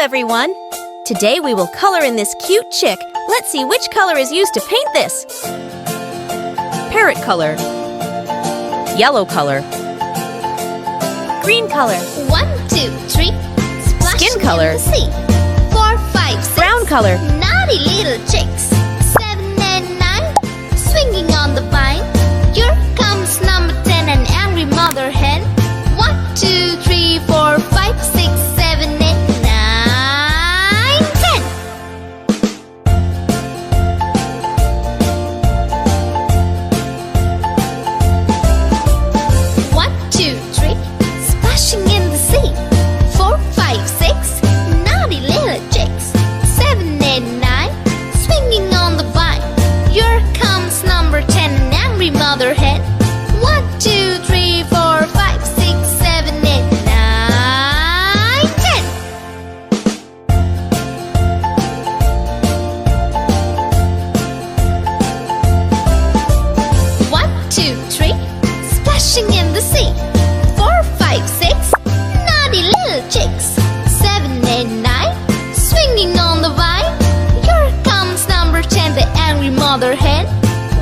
everyone! Today we will color in this cute chick. Let's see which color is used to paint this. Parrot color. Yellow color. Green color. 1, 2, 3. Skin color. In the sea. 4, 5, 6. Brown color. Naughty little chicks. 7 and 9. Swinging on the vine. Here comes number 10, an angry mother hen. 1, 2, 3, 4, 5, 6, 7, 8, 9, 10. 1, 2, 3. Splashing in the sea. 4, 5, 6. Naughty little chicks. 7, 8, 9. Swinging on the vine. Here comes number 10, an angry mother hen. 1, 2, 3, 4, 5, 6, 7, 8, 9, 10. 1, 2, 3. Splashing in the sea. 4, 5, 6. Naughty little chicks. 7, 8, 9. Swinging on the vine. Here comes number 10, the angry mother hen.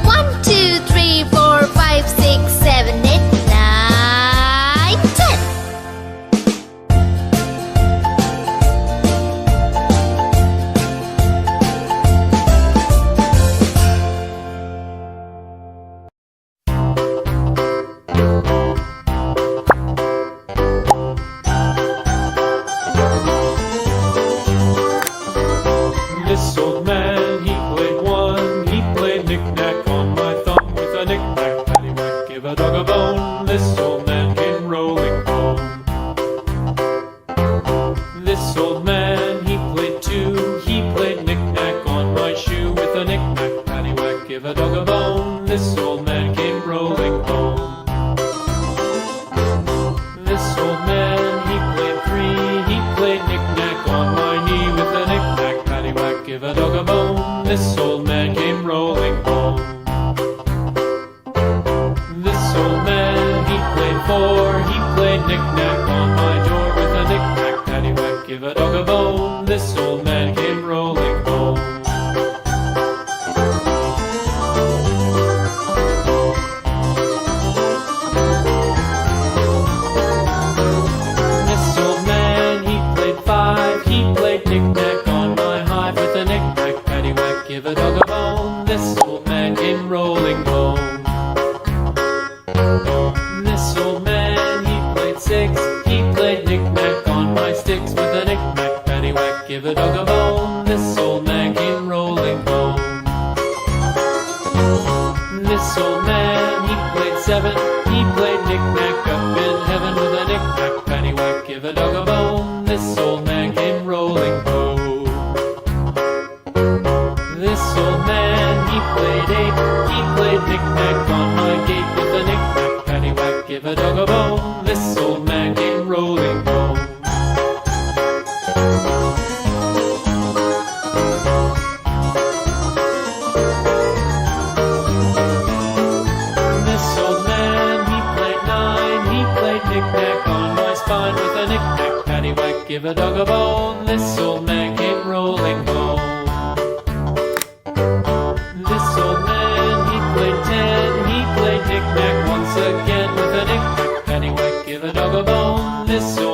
1, 2, 3, 4, 5, 6, 7, 8, 9, 10. 'This old man, he played one. He played knick-knack on my thumb with a knick-knack, paddywhack, give a dog a bone. This old man came rolling home. This old man, he played two. He played knick-knack on my shoe with a knick-knack, paddywhack, give a dog a bone. This old man came rolling home. This old man, he played three. He played knick-knack on my knee with a knick-knack, paddywhack, give a dog a bone. This old man came rolling home. This old man, he played four. He played knick-knack on my door with a knick-knack, paddywhack, give a dog a bone. This old man came rolling home. This old man, he played five. He played knick-knack on my hive with a knick-knack, paddywhack, give a dog a bone. This old man came rolling home. This old man, he played six. He played knick-knack on my sticks with a knick-knack, paddywhack, give a dog a bone. This old man came rolling home. This old man, he played seven. He played knick-knack up in heaven with a knick-knack, paddywhack, give a dog a bone. This old man came rolling home. This old man, he played eight. He played knick-knack on my gate with a knick-knack, paddywhack, give a dog a bone. This old man came rolling home. This old man, he played nine. He played knick-knack on my spine with a knick-knack, paddywhack, give a dog a bone. This old man came rolling home. This old man, he played ten. He played knick-knack once again with a knick-knack, paddywhack, give a dog a bone. This old